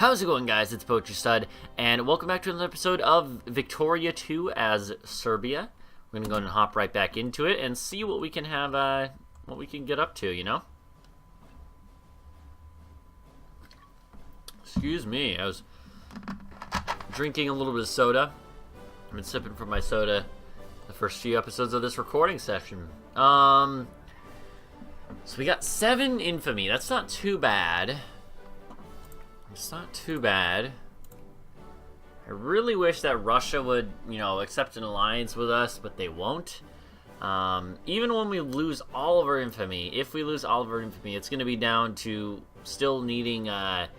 How's it going, guys? It's Poacher Stud, and welcome back to another episode of Victoria 2 as Serbia. We're gonna go ahead and hop right back into it and see what we can have, what we can get up to, you know? Excuse me, I was drinking a little bit of soda. I've been sipping from my soda the first few episodes of this recording session. So we got 7 infamy. That's not too bad. It's not too bad. I really wish that Russia would, accept an alliance with us, but they won't. Even when we lose all of our infamy, if we lose all of our infamy, it's going to be down to still needing, 8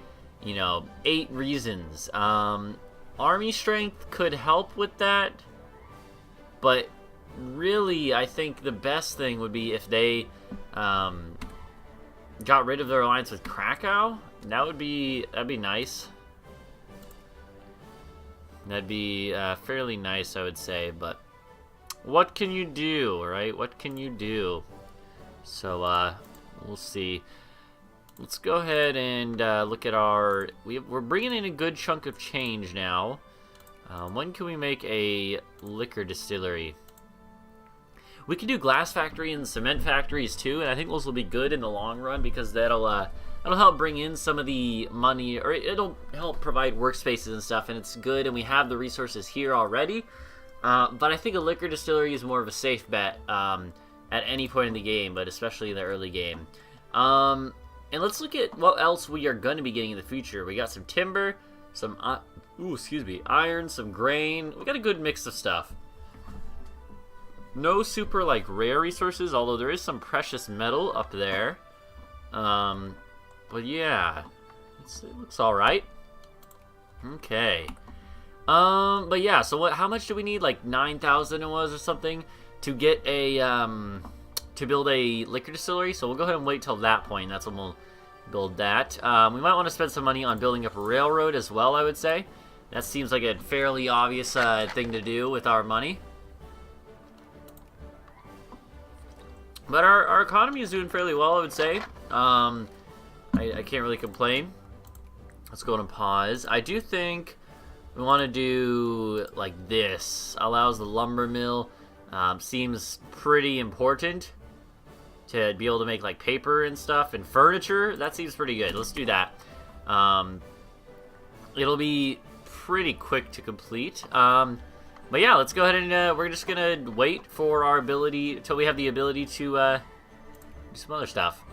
reasons. Army strength could help with that, but really, I think the best thing would be if they got rid of their alliance with Krakow. That'd be nice. That'd be fairly nice, I would say. But what can you do, right? What can you do? So we'll see. Let's go ahead and look at our. We're bringing in a good chunk of change now. When can we make a liquor distillery? We can do glass factory and cement factories too, and I think those will be good in the long run because that'll help bring in some of the money, or it'll help provide workspaces and stuff, and it's good, and we have the resources here already. But I think a liquor distillery is more of a safe bet at any point in the game, but especially in the early game. And let's look at what else we are going to be getting in the future. We got some timber, some iron, some grain. We got a good mix of stuff. No super rare resources, although there is some precious metal up there. But yeah, it looks all right. Okay. But yeah, so how much do we need? Like 9,000 it was or something to get a to build a liquor distillery. So we'll go ahead and wait till that point. That's when we'll build that. We might want to spend some money on building up a railroad as well, I would say. That seems like a fairly obvious thing to do with our money. But our economy is doing fairly well, I would say. I can't really complain. Let's go ahead and pause. I do think we want to do like this. Allows the lumber mill. Seems pretty important to be able to make like paper and stuff and furniture. That seems pretty good. Let's do that. It'll be pretty quick to complete. But yeah, let's go ahead and we're just gonna wait for our ability until we have the ability to do some other stuff.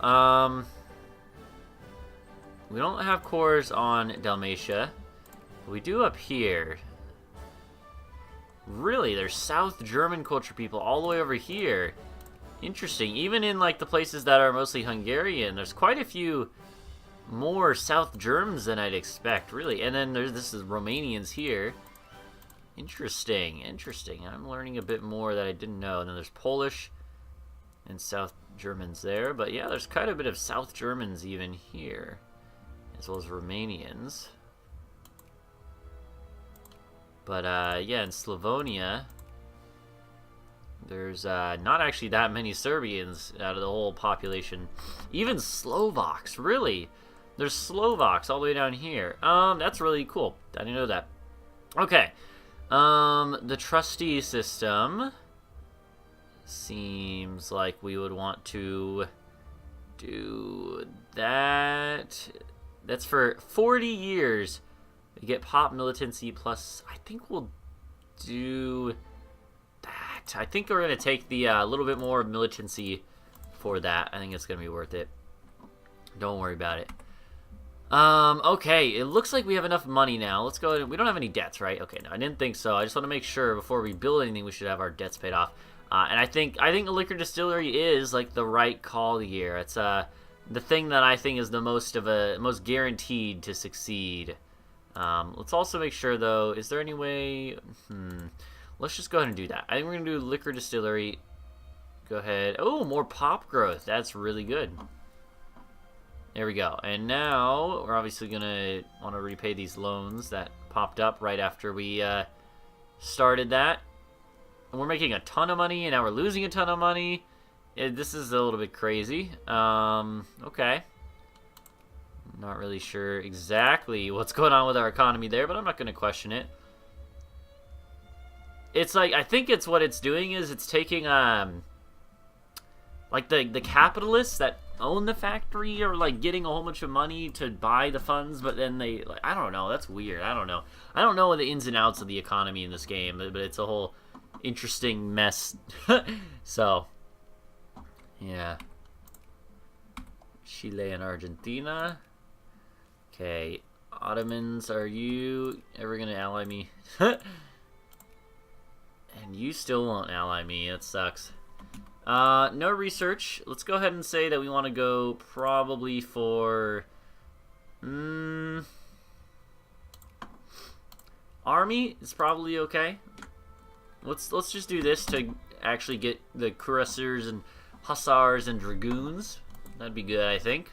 We don't have cores on Dalmatia, but we do up here. Really, there's South German culture people all the way over here. Interesting. Even in like the places that are mostly Hungarian, there's quite a few more South Germans than I'd expect, really. And then this is Romanians here. Interesting. I'm learning a bit more that I didn't know. And then there's Polish and South Germans there. But yeah, there's quite a bit of South Germans even here, as well as Romanians. But yeah, in Slavonia, there's not actually that many Serbians out of the whole population. Even Slovaks, really. There's Slovaks all the way down here. That's really cool. I didn't know that. Okay. The trustee system seems like we would want to do that. That's for 40 years. We get pop militancy plus. I think we'll do that. I think we're going to take the little bit more militancy for that. I think it's going to be worth it. Don't worry about it. Okay, it looks like we have enough money now. Let's go. We don't have any debts, right? Okay, no, I didn't think so. I just want to make sure before we build anything, we should have our debts paid off. And I think a liquor distillery is like the right call here. It's the thing that I think is the most guaranteed to succeed. Let's also make sure though. Is there any way? Let's just go ahead and do that. I think we're gonna do liquor distillery. Go ahead. Oh, more pop growth. That's really good. There we go. And now we're obviously going to want to repay these loans that popped up right after we started that. And we're making a ton of money, and now we're losing a ton of money. This is a little bit crazy. Okay. Not really sure exactly what's going on with our economy there, but I'm not going to question it. It's like, I think it's what it's doing is it's taking, like the capitalists that own the factory are like getting a whole bunch of money to buy the funds, but then they, like, I don't know, that's weird. I don't know the ins and outs of the economy in this game, but it's a whole interesting mess. So, yeah. Chile and Argentina. Okay, Ottomans, are you ever gonna ally me? And you still won't ally me, that sucks. No research. Let's go ahead and say that we want to go probably for... Army is probably okay. Let's just do this to actually get the cuirassiers and hussars and dragoons. That'd be good, I think.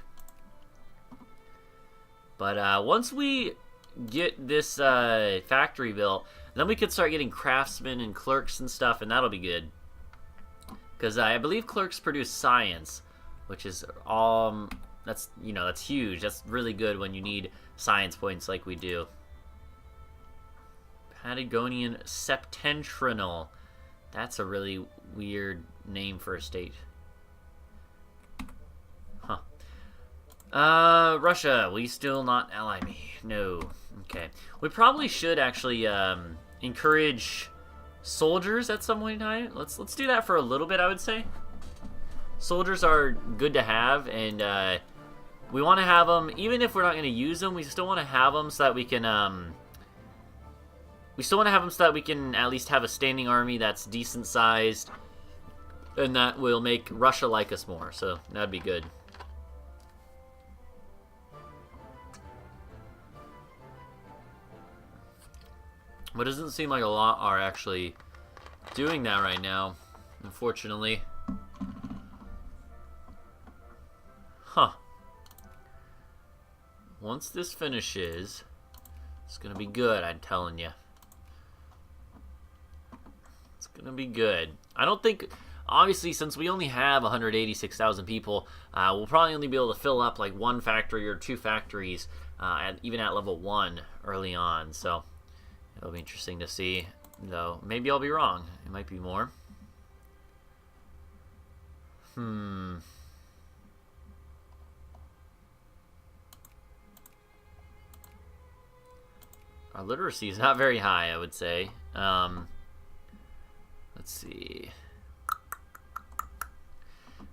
But once we get this factory built, then we could start getting craftsmen and clerks and stuff, and that'll be good. Because I believe clerks produce science, which is that's huge. That's really good when you need science points like we do. Patagonian Septentrional. That's a really weird name for a state. Russia, will you still not ally me? No. Okay. We probably should actually encourage soldiers at some point in time. Let's do that for a little bit, I would say. Soldiers are good to have, and we want to have them, even if we're not going to use them, we still want to have them so that we can at least have a standing army that's decent sized, and that will make Russia like us more. So that'd be good. But it doesn't seem like a lot are actually doing that right now, unfortunately. Huh. Once this finishes, it's going to be good, I'm telling you. It's going to be good. I don't think, obviously, since we only have 186,000 people, we'll probably only be able to fill up like one factory or two factories, even at level 1 early on, so... It'll be interesting to see, though. Maybe I'll be wrong. It might be more. Our literacy is not very high, I would say. Let's see.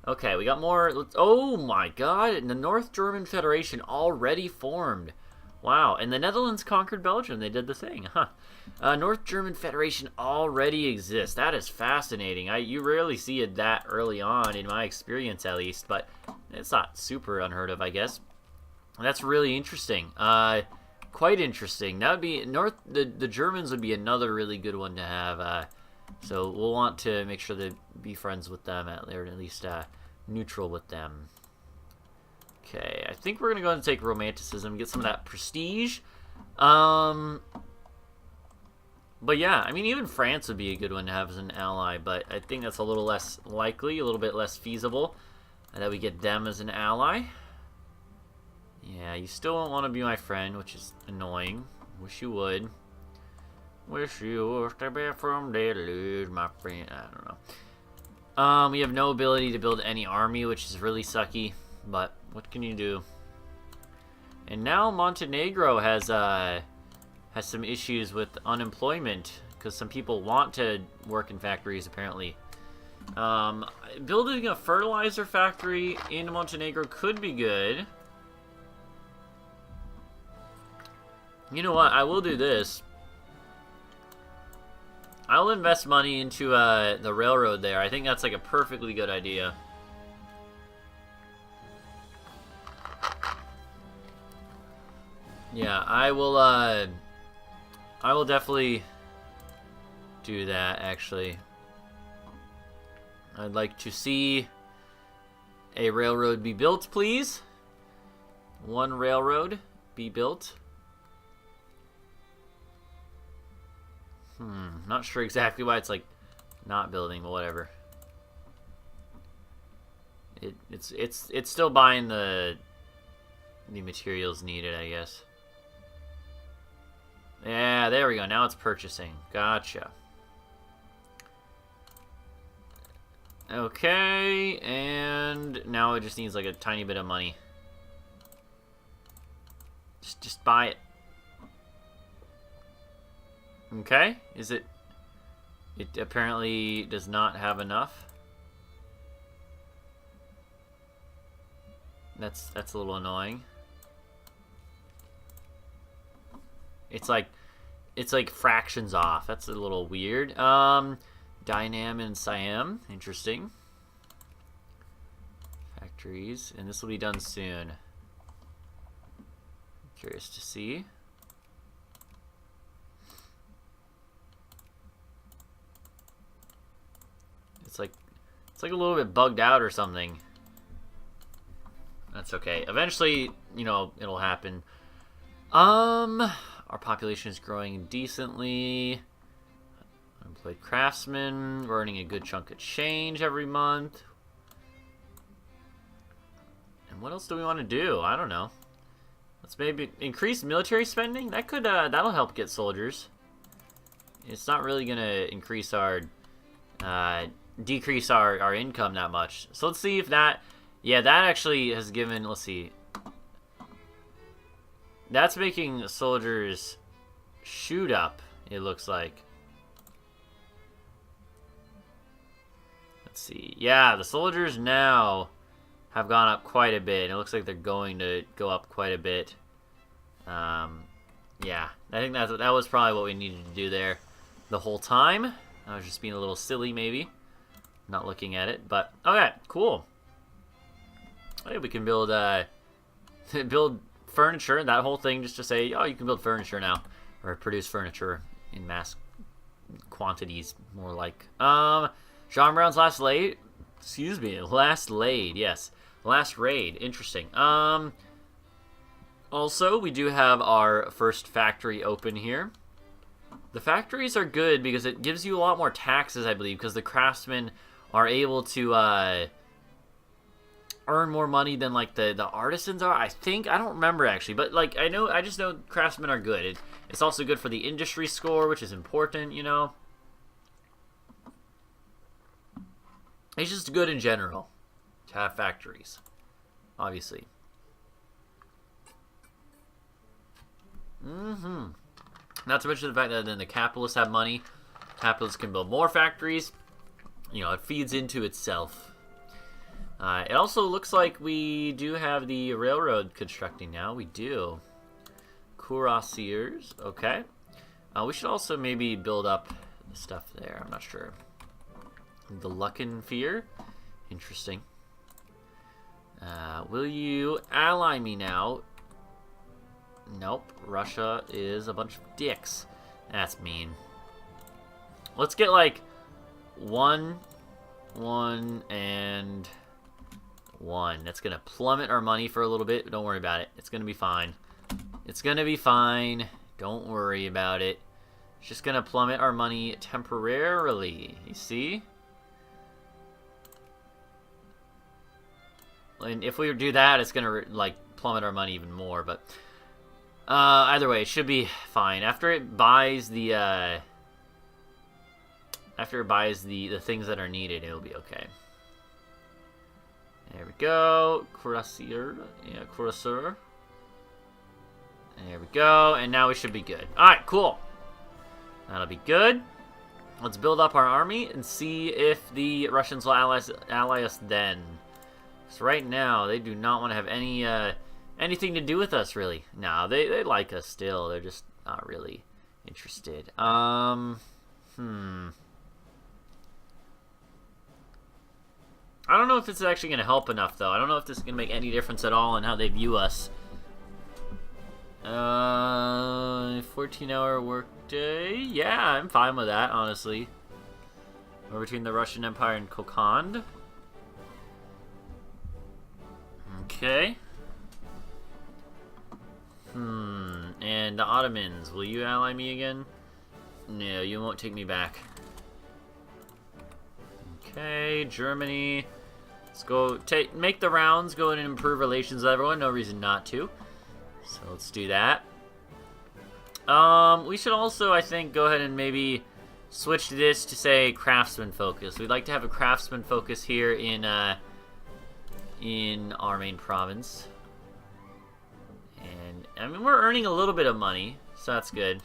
Okay, we got more. Oh my god, the North German Federation already formed. Wow, and the Netherlands conquered Belgium. They did the thing, huh? North German Federation already exists. That is fascinating. You rarely see it that early on, in my experience at least, but it's not super unheard of, I guess. That's really interesting. Quite interesting. That would be the Germans would be another really good one to have. So we'll want to make sure to be friends with them, or at least neutral with them. Okay, I think we're going to go ahead and take Romanticism, get some of that prestige. But yeah, I mean, even France would be a good one to have as an ally, but I think that's a little less likely, a little bit less feasible, that we get them as an ally. Yeah, you still don't want to be my friend, which is annoying. Wish you would. Wish you were to be from delude, my friend. I don't know. We have no ability to build any army, which is really sucky, but what can you do? And now Montenegro has some issues with unemployment because some people want to work in factories, apparently. Building a fertilizer factory in Montenegro could be good. You know what? I will do this. I'll invest money into the railroad there. I think that's like a perfectly good idea. Yeah, I will definitely do that, actually. I'd like to see a railroad be built, please. One railroad be built. Not sure exactly why it's like not building, but whatever. It's still buying the the materials needed, I guess. Yeah, there we go. Now it's purchasing. Gotcha. Okay, and now it just needs like a tiny bit of money. Just buy it. Okay, is it? It apparently does not have enough. That's a little annoying. It's like fractions off. That's a little weird. Dynam and Siam, interesting. Factories, and this will be done soon. Curious to see. It's like a little bit bugged out or something. That's okay. Eventually, you know, it'll happen. Our population is growing decently. Unemployed craftsmen. We're earning a good chunk of change every month. And what else do we want to do? I don't know. Let's maybe increase military spending. That could that'll help get soldiers. It's not really gonna increase our decrease our income that much. So let's see if that. Yeah, that actually has given. Let's see. That's making soldiers shoot up. It looks like. Let's see. Yeah, the soldiers now have gone up quite a bit. It looks like they're going to go up quite a bit. Yeah, I think that was probably what we needed to do there the whole time. I was just being a little silly, maybe. Not looking at it, but okay, cool. Hey, we can build build furniture, that whole thing, just to say, oh, you can build furniture now, or produce furniture in mass quantities, more like. John Brown's last laid. Excuse me, last laid. Yes, last raid. Interesting. Also, we do have our first factory open here. The factories are good because it gives you a lot more taxes, I believe, because the craftsmen are able to earn more money than like the artisans are. I think, I don't remember actually, but like I just know craftsmen are good. It's also good for the industry score, which is important, you know. It's just good in general to have factories, obviously. Not to mention the fact that then the capitalists have money. Capitalists can build more factories. You know, it feeds into itself. It also looks like we do have the railroad constructing now. We do. Cuirassiers. Okay. We should also maybe build up the stuff there. I'm not sure. The Luckin Fear. Interesting. Will you ally me now? Nope. Russia is a bunch of dicks. That's mean. Let's get like 1, 1, and 1. That's gonna plummet our money for a little bit, but don't worry about it. It's gonna be fine. It's gonna be fine. Don't worry about it. It's just gonna plummet our money temporarily. You see? And if we do that, it's gonna like plummet our money even more. But either way, it should be fine. After it buys the things that are needed, it'll be okay. There we go. Cuirassier. Yeah, Cuirassier. There we go. And now we should be good. Alright, cool. That'll be good. Let's build up our army and see if the Russians will ally us then. So right now, they do not want to have any anything to do with us, really. No, they like us still. They're just not really interested. I don't know if it's actually going to help enough, though. I don't know if this is going to make any difference at all in how they view us. 14-hour workday. Yeah, I'm fine with that, honestly. We're between the Russian Empire and Kokand. Okay. And the Ottomans. Will you ally me again? No, you won't take me back. Okay, Germany. Let's go make the rounds, go in and improve relations with everyone. No reason not to. So let's do that. We should also, I think, go ahead and maybe switch this to, say, craftsman focus. We'd like to have a craftsman focus here in our main province. And, I mean, we're earning a little bit of money, so that's good.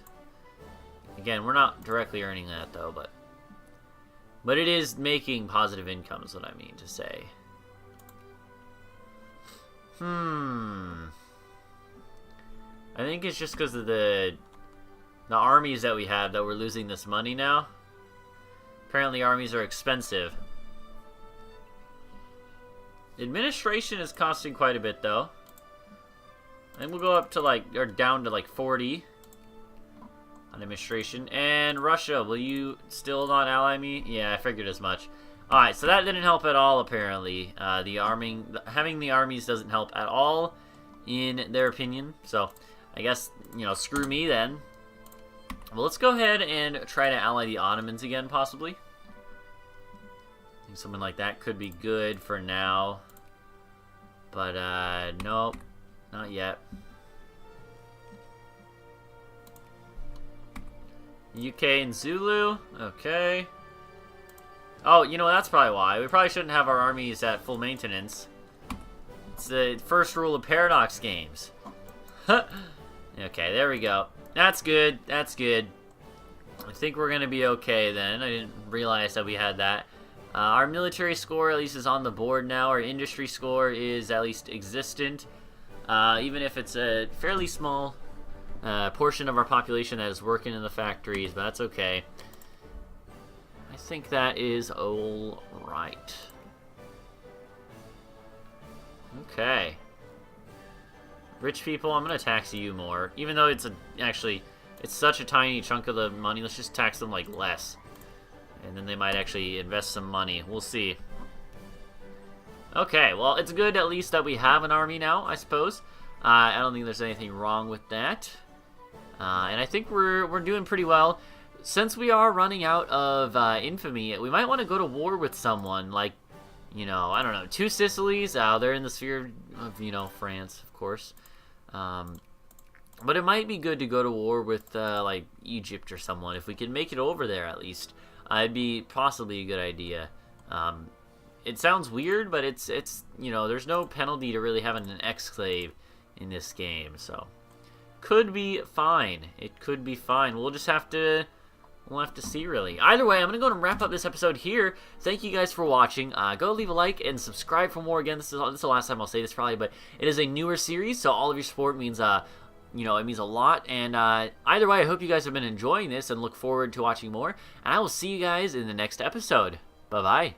Again, we're not directly earning that, though, but it is making positive income is what I mean to say. I think it's just because of the armies that we have that we're losing this money now. Apparently armies are expensive. Administration is costing quite a bit though. And we'll go up to or down to 40 on administration. And Russia, will you still not ally me? Yeah, I figured as much. Alright, so that didn't help at all apparently. Having the armies doesn't help at all in their opinion. So I guess, screw me then. Well, let's go ahead and try to ally the Ottomans again, possibly. I think something like that could be good for now. But, nope. Not yet. UK and Zulu. Okay. Oh, that's probably why. We probably shouldn't have our armies at full maintenance. It's the first rule of Paradox games. Okay, there we go. That's good. That's good. I think we're going to be okay then. I didn't realize that we had that. Our military score at least is on the board now. Our industry score is at least existent. Even if it's a fairly small portion of our population that is working in the factories, but that's okay. I think that is all right. Okay. Rich people, I'm going to tax you more. Even though it's it's such a tiny chunk of the money, let's just tax them less. And then they might actually invest some money. We'll see. Okay, well, it's good at least that we have an army now, I suppose. I don't think there's anything wrong with that. And I think we're doing pretty well. Since we are running out of infamy, we might want to go to war with someone, I don't know, two Sicilies. They're in the sphere of, France, of course. But it might be good to go to war with, Egypt or someone. If we can make it over there, at least. It'd be possibly a good idea. It sounds weird, but it's there's no penalty to really having an exclave in this game, so could be fine. It could be fine. We'll have to see, really. Either way, I'm going to go and wrap up this episode here. Thank you guys for watching. Go leave a like and subscribe for more. Again, this is the last time I'll say this probably, but it is a newer series, so all of your support means, it means a lot. And either way, I hope you guys have been enjoying this and look forward to watching more. And I will see you guys in the next episode. Bye-bye.